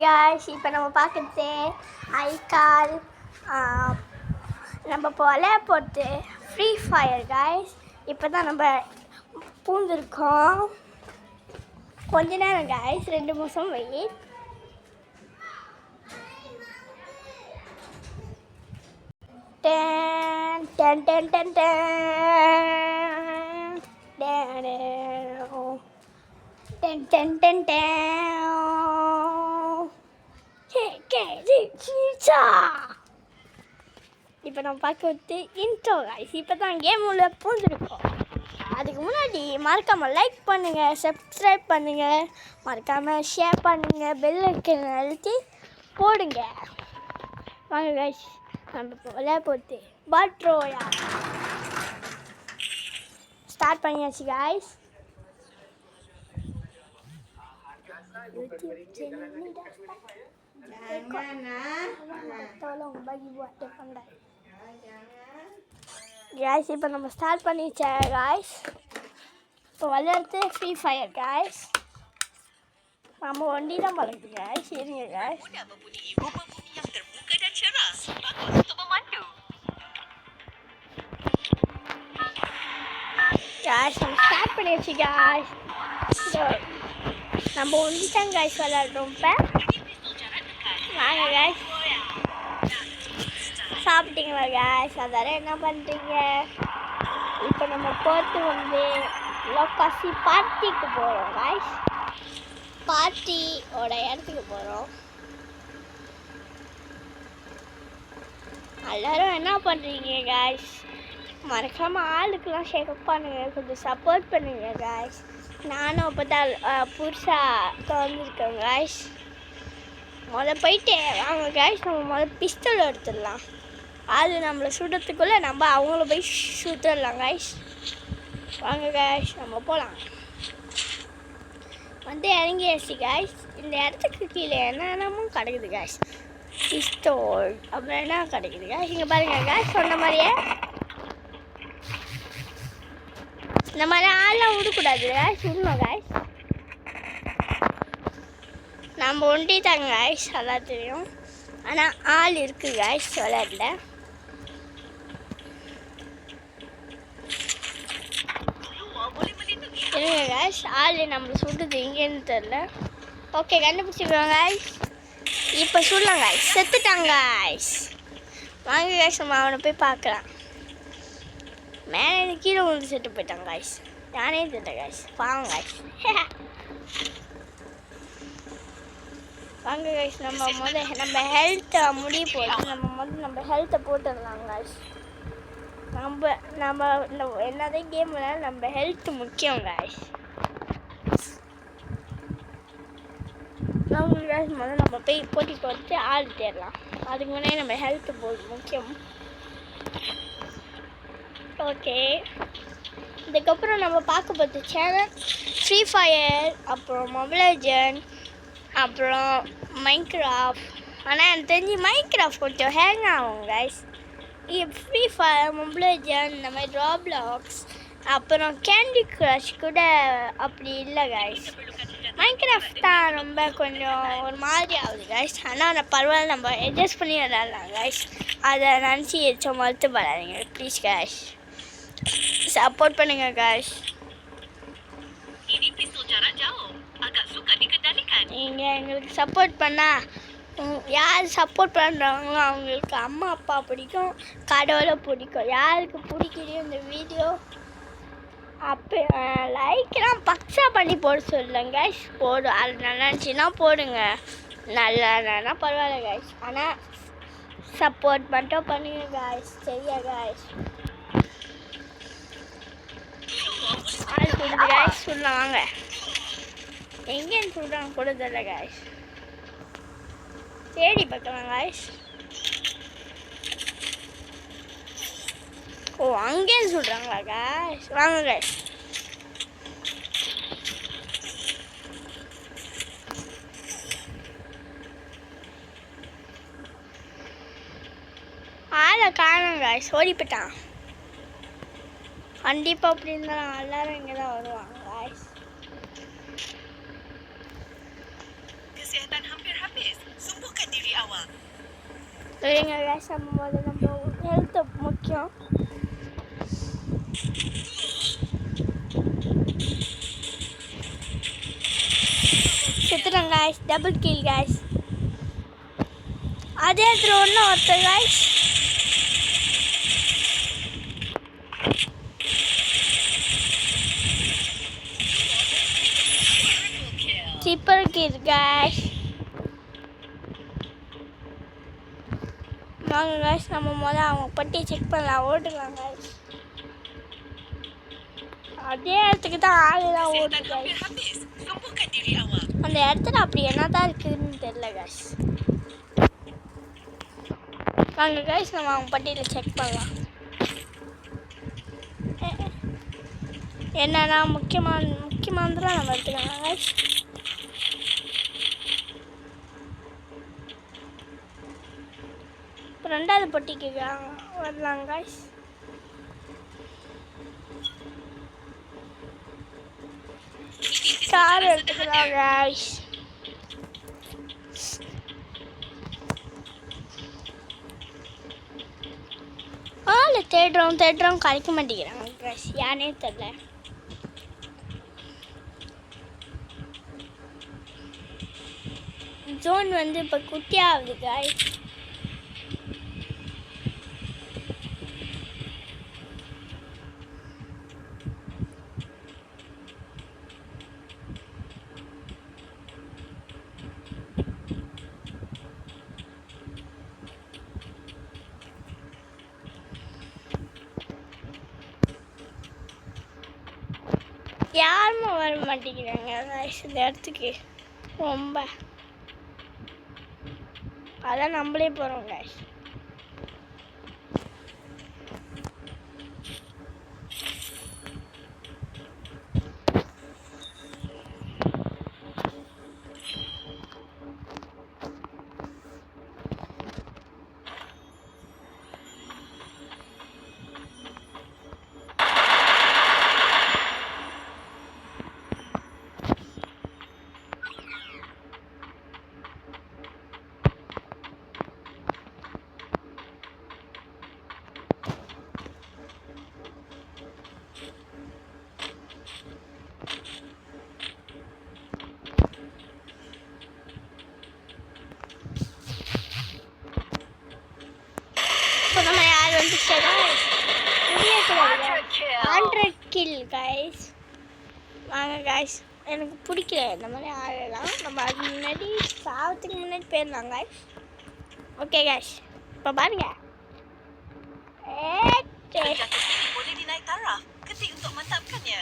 guys, இப்போ நம்ம பார்க்குறது ஐகால் நம்ம இப்போ விளையாட போகிறது ஃப்ரீ ஃபயர் guys. இப்போ தான் நம்ம பூந்துருக்கோம். கொஞ்ச நேரம் guys, 2 நிமிஷம் வெயிட். டன் டன் டன் டன் டன் டன் டன் டன். இப்போ நம்ம பார்க்க இன்ட்ரோ guys. இப்போ தான் கேம் உள்ள பூந்துருக்கோம். அதுக்கு முன்னாடி மறக்காமல் லைக் பண்ணுங்கள், சப்ஸ்கிரைப் பண்ணுங்கள், மறக்காமல் ஷேர் பண்ணுங்கள், பெல் ஐக்கன் அழுத்தி போடுங்க. வாங்க guys, நம்ம இப்போ விளையாட போகிறது பட் ரோயல் ஸ்டார்ட் பண்ணியாச்சு guys. guys, இப்போ நம்ம ஸ்டார்ட் பண்ணிச்சேன் guys. இப்போ விளையாடுறது ஃப்ரீ ஃபயர் guys. நம்ம ஒண்டி தான் பழகுது guys. சரிங்க guys. guys, நம்ம ஸ்டார்ட் பண்ணியாச்சு guys. நம்ம ஒண்டி தான் guys விளையாடுறோம். இப்போ வாங்க guys. சாப்பிட்டீங்களா guys? அதாரம் என்ன பண்ணுறீங்க? இப்போ நம்ம போகிறது லோகாசி பார்ட்டிக்கு போகிறோம் guys. பார்ட்டியோட இடத்துக்கு போகிறோம். எல்லாரும் என்ன பண்ணுறீங்க guys? மறக்காமல் ஆளுக்கெல்லாம் ஷேர் பண்ணுங்க, கொஞ்சம் சப்போர்ட் பண்ணுங்க guys. நானும் இப்போ தான் புதுசாக திறந்துருக்கேன் guys. போயிட்டு வாங்க guys, நம்ம பிஸ்டல் எடுத்துடலாம். அது நம்மளை சுடுறதுக்குள்ளே நம்ம அவங்கள போய் சுட்டுடலாம் guys. வாங்க guys, நம்ம போகலாம். இறங்கியாச்சு guys. இந்த இடத்துக்கு கீழே என்னென்னமும் கிடைக்குது guys. பிஸ்டோல் அப்புறம் என்ன கிடைக்குது guys. இங்கே பாருங்க guys, சொன்ன மாதிரியே இந்த மாதிரி ஆள்லாம் விடக்கூடாது guys, விடணும் guys. நம்ம ஒண்டி தாங்க guys, அதான் தெரியும். ஆனால் ஆள் இருக்குது guys விளையாடல. இருங்க guys, ஆள் நம்மளை சுடுது எங்கேன்னு தெரில. ஓகே, கண்டுபிடிச்சிக்கிறோம் guys. இப்போ சுடலாம் guys. செத்துட்டாங்க guys. வாங்க guys, நம்ம அவனை போய் பார்க்கலாம். மேலே கீழே வந்து செத்து போயிட்டாங்க guys. நானே தெரில guys. வாங்க guys. வாங்க guys, நம்ம ஹெல்த்தை முடிய போட்டு நம்ம ஹெல்த்தை போட்டுடலாம் guys. நம்ம என்னதான் கேம் விளையாட நம்ம ஹெல்த் முக்கியம் guys. guys, நம்ம போய் போட்டி போட்டு ஆள் தேடலாம். அதுக்கு முன்னாடி நம்ம ஹெல்த் முக்கியம். ஓகே, இதுக்கப்புறம் நம்ம பார்க்க போகிற சேனல் ஃப்ரீ ஃபயர், அப்புறம் மொபைல் லெஜண்ட், அப்புறம் மைன்கிராஃப்ட். ஆனால் எனக்கு தெரிஞ்சு மைன்கிராஃப்ட் கொஞ்சம் ஹேங் ஆகும் guys. Free fire, mobile legend, இந்த மாதிரி ராப்ளாக்ஸ், அப்புறம் கேண்டி க்ரஷ் கூட அப்படி இல்லை guys. மைன்கிராஃப்ட் தான் ரொம்ப கொஞ்சம் ஒரு மாதிரி ஆகுது guys. ஆனால் பரவாயில்ல, நம்ம அட்ஜஸ்ட் பண்ணி விளையாடலாம் guys. அதை நினச்சி எச்சும் மறுத்து படாதீங்க ப்ளீஸ் guys. சப்போர்ட் பண்ணுங்க guys. நீங்கள் எங்களுக்கு சப்போர்ட் பண்ணால் யார் சப்போர்ட் பண்ணுறாங்களோ அவங்களுக்கு அம்மா அப்பா பிடிக்கும், கடவுளை பிடிக்கும். யாருக்கு பிடிக்கலையோ இந்த வீடியோ அப்போ லைக்கெலாம் பக்ஸா பண்ணி போட சொல்லுங்க guys. போடும், அது நல்லா இருந்துச்சுன்னா போடுங்க, நல்லா பரவாயில்ல guys. ஆனால் சப்போர்ட் மட்டும் பண்ணுங்க guys. சரியா guys? ஆள் சொல்லுது guys, சொல்லலாம் வாங்க. எங்கேன்னு சொல்கிறாங்க கூட தெரியல guys. தேடி பார்க்கலாம் guys. ஓ, அங்கேன்னு சொல்கிறாங்களா guys? வாங்க guys. ஆளை காணும் guys, ஓடி போயிட்டான். கண்டிப்பாக அப்படி இருந்தாலும் எல்லாரும் இங்கே தான் வருவாங்க guys. Kesihatan hampir habis. எங்க guys நம்ம ஹெல்த் முக்கியம். செத்துறேன் guys, டபுள் கில் guys. அதே இடத்துல ஒருத்தர் guys. Triple kill guys. வாங்க guys, நம்ம முதல்ல அவங்க பட்டி செக் பண்ணலாம். ஓடுலாம் guys. அதே இடத்துக்கு தான் ஆளுதான் ஓடுது guys. அந்த இடத்துல அப்படி என்னதான் இருக்குதுன்னு தெரியல guys. வாங்க guys, நம்ம அவங்க பட்டியில் செக் பண்ணலாம். என்னன்னா முக்கியமானதெல்லாம் நம்ம எடுத்துக்கலாம் guys. இப்போ ரெண்டாவது பட்டிக்கு வரலாம் guys. கார் எடுத்துக்கலாம் guys. ஆளு தேடுறோம் கிடைக்க மாட்டேங்கிறாங்க guys. யானே தெரியல. ஜோன் வந்து இப்போ குட்டியாகுது guys. யாருமே வர மாட்டேங்கிறாங்க guys இந்த இடத்துக்கு. ரொம்ப அதான் நம்மளே போகிறோம் guys. Kill guys. வாங்க guys, எனக்கு பிடிக்கல இந்த மாதிரி ஆடலாம். நம்ம அது முன்னாடி சாவத்துக்கு முன்னாடி போயிடலாம் guys. ஓகே guys, இப்போ பாருங்க. Boleh dinaik taraf. Ketik untuk mantapkannya.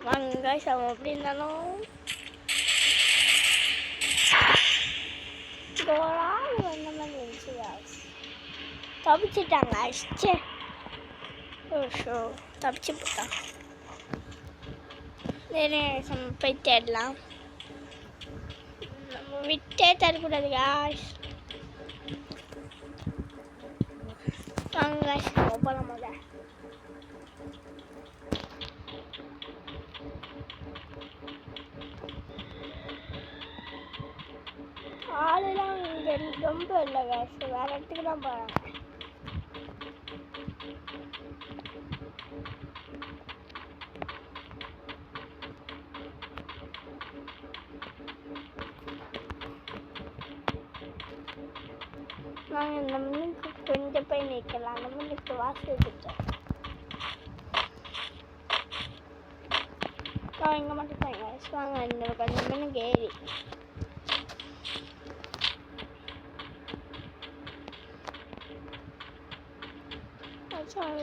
வாங்க guys, அவன் எப்படி இருந்தாலும் வந்த மாதிரி இருந்துச்சு guys. தப்பிச்சிட்டாங்க guys. ஷோ தப்பிச்சு போட்டான். நம்ம போய் தேடலாம். நம்ம விட்டே தரக்கூடாது guys. வாங்க guys, போகலாம் முதல்ல. ஆளுலாம் இங்கே ரொம்ப இல்லை guys, வேறு இடத்துக்கு தான் போகிறாங்க. நாங்கள் இந்த முன்னுக்கு கொஞ்சம் போய் நிற்கலாம். அந்த முன்னுக்கு வாசல் கிட்ட இங்கே மட்டும் தான் guys. வாங்க இந்த கொஞ்சம் முன்னுக்கு ஏறி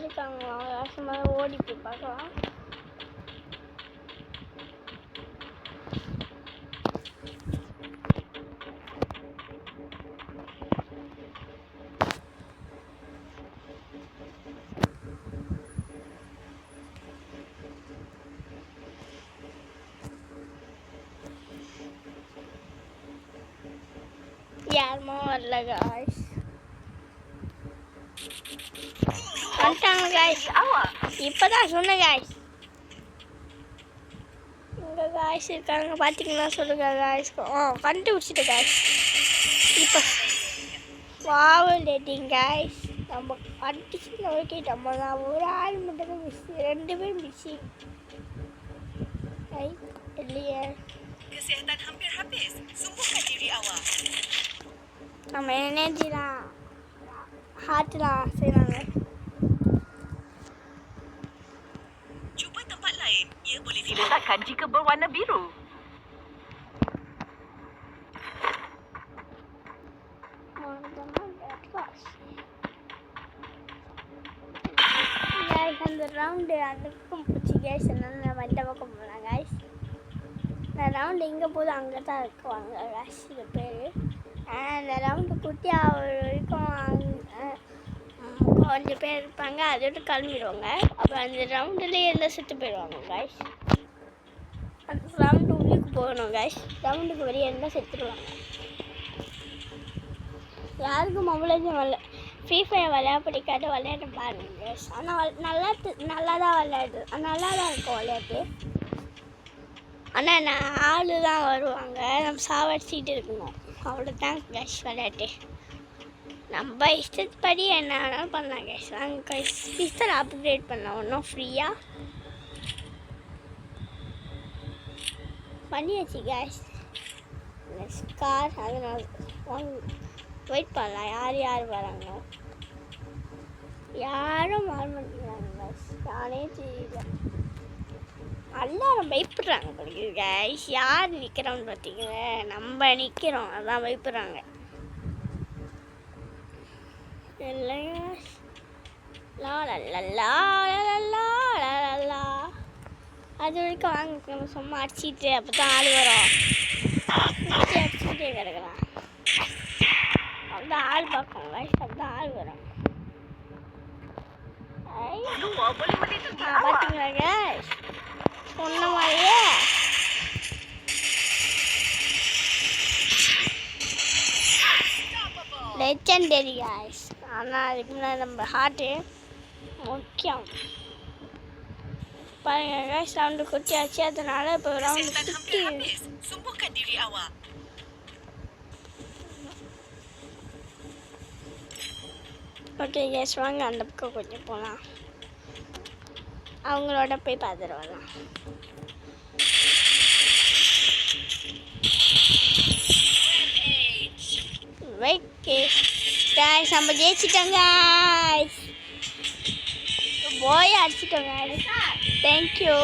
இருக்காங்க. சும்மா ஓடி போய் பார்க்கலாம். யாருமே வரல guys. வந்துட்டாங்க guys. இப்போதான் சொன்னேன் guys. அங்கே காய்ஸ் இருக்காங்க பார்த்தீங்கன்னா சொல்லுங்க காய்ஸ். கண்டுபிடிச்சிட்டு காய்ஸ். இப்போ டேட்டிங் காய்ஸ். நம்ம அடிச்சு நோக்கிட்டோம். நான் ஒரு ஆள் மட்டும் தான் மிஸ், 2 பேர் மிஸ்ஸிங். இல்லையே Kesihatan hampir habis. Sembuhkan diri awak. நம்ம எனர்ஜிலாம் ஹார்ட்லாம் செய்கிறாங்க. Cuba tempat lain. Ia boleh diletakkan jika berwarna biru. Guys, அந்த ரவுண்டு அந்த பக்கம் போச்சு கேஸ். அதனால நான் வந்த பக்கம் போகலாம் காய்ஸ். இந்த ரவுண்டு எங்கே போதும் அங்கே தான் இருக்குவாங்க காய்ஸ். இது பேர் அந்த ரவுண்டு குட்டியாக வரைக்கும் கொஞ்சம் பேர் இருப்பாங்க. அதோட கிளம்பிடுவாங்க. அப்புறம் அந்த ரவுண்டுலேயே இருந்தால் செத்து போயிடுவாங்க காய்ஸ். அந்த ரவுண்டு உள்ளுக்கு போகணும் காய்ஸ். ரவுண்டுக்கு வெளியே இருந்தால் செத்துடுவாங்க. யாருக்கும் மொபைல் ஃப்ரீ ஃபயர் விளையாட பிடிக்காது, விளையாட்டு பாருங்க guys. ஆனால் நல்லா தான் விளையாடு, நல்லா தான் இருக்கும் விளையாட்டு. ஆனால் ஆள் தான் வருவாங்க, நம்ம சாவடிச்சிட்டு இருக்கணும். அவ்வளோதான் கேஷ் விளையாட்டு. நம்ம இஷ்டப்படி என்ன வேணாலும் பண்ணலாம் கேஷ். நாங்கள் கைஸ் பிஸ்தல் அப்கிரேட் பண்ணலாம் ஒன்றும் ஃப்ரீயாக பண்ணியாச்சு கேஷ். கார் அது நான் வெயிட் பண்ணலாம். யார் வராங்க, யாரும் வர மாட்டேங்கிறாங்க. நானே தெரியல. எல்லாரும் பயப்படுறாங்க படிக்குது கைஸ். யார் நிற்கிறோன்னு பார்த்தீங்களே, நம்ம நிற்கிறோம், அதான் பயப்படுறாங்க. இல்லையா லா லா அது வரைக்கும் வாங்க நம்ம சும்மா அடிச்சிட்டு அப்போ தான் ஆள் வரும். அடிச்சுட்டே கிடக்குறான். அப்பதான் ஆள் பார்க்கும் கைஸ். அப்பதான் ஆள் வரும். பார்த்தீங்களா கைஸ், சொன்ன மாதிரியே லெஜெண்டரி கைஸ். ஆனால் அதுக்கு முன்னாடி நம்ம ஹார்ட்டு முக்கியம். பாருங்க கைஸ், ரவுண்டு குட்டியாச்சு. அதனால இப்போ ரவுண்டு குட்டி. Sembuhkan diri awak. Okay guys, வாங்க அந்த பக்கம் கொஞ்சம் போகலாம். அவங்களோட போய் பார்த்துட்டு வரலாம். வெயிட் கேஸ் கைஸ், நம்ம ஜெயிச்சிட்டோம் கைஸ். போய் அடிச்சிட்டோம் கைஸ். தேங்க்யூ.